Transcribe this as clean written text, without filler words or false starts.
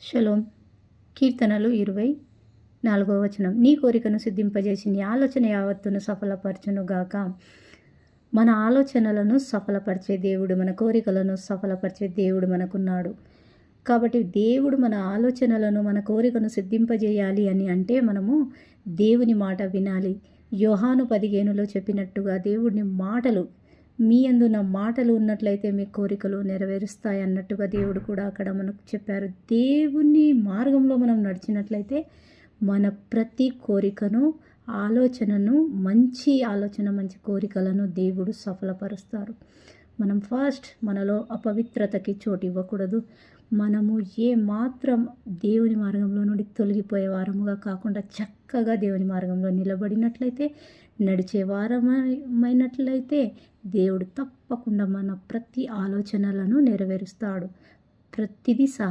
Shalom. కీర్తనలు 24వ వచనం. నీ కోరికను సిద్ధింపజేసి నీ ఆలోచన యావత్తును సఫలపరచునుగాక. మన ఆలోచనలను సఫలపరిచే దేవుడు, మన కోరికలను సఫలపరిచే దేవుడు మనకున్నాడు. కాబట్టి దేవుడు మన ఆలోచనలను, మన కోరికను సిద్ధింపజేయాలి అని అంటే మనము దేవుని మాట వినాలి. యోహాను 15లో చెప్పినట్టుగా దేవుడిని మాటలు, మీ యందు నా మాటలు ఉన్నట్లయితే మీ కోరికలు నెరవేరుస్తాయి అన్నట్టుగా దేవుడు కూడా అక్కడ మనకు చెప్పారు. దేవుని మార్గంలో మనం నడిచినట్లయితే మన ప్రతి కోరికను, ఆలోచనను, మంచి ఆలోచన, మంచి కోరికలను దేవుడు సఫలపరుస్తారు. మనం ఫస్ట్ మనలో అపవిత్రతకి చోటు ఇవ్వకూడదు. మనము ఏ మాత్రం దేవుని మార్గంలో నుండి తొలగిపోయే వారముగా కాకుండా చక్కగా దేవుని మార్గంలో నిలబడినట్లయితే, నడిచే వారమైనట్లయితే దేవుడు తప్పకుండా మన ప్రతి ఆలోచనలను నెరవేరుస్తాడు. ప్రతిదీ సహాయం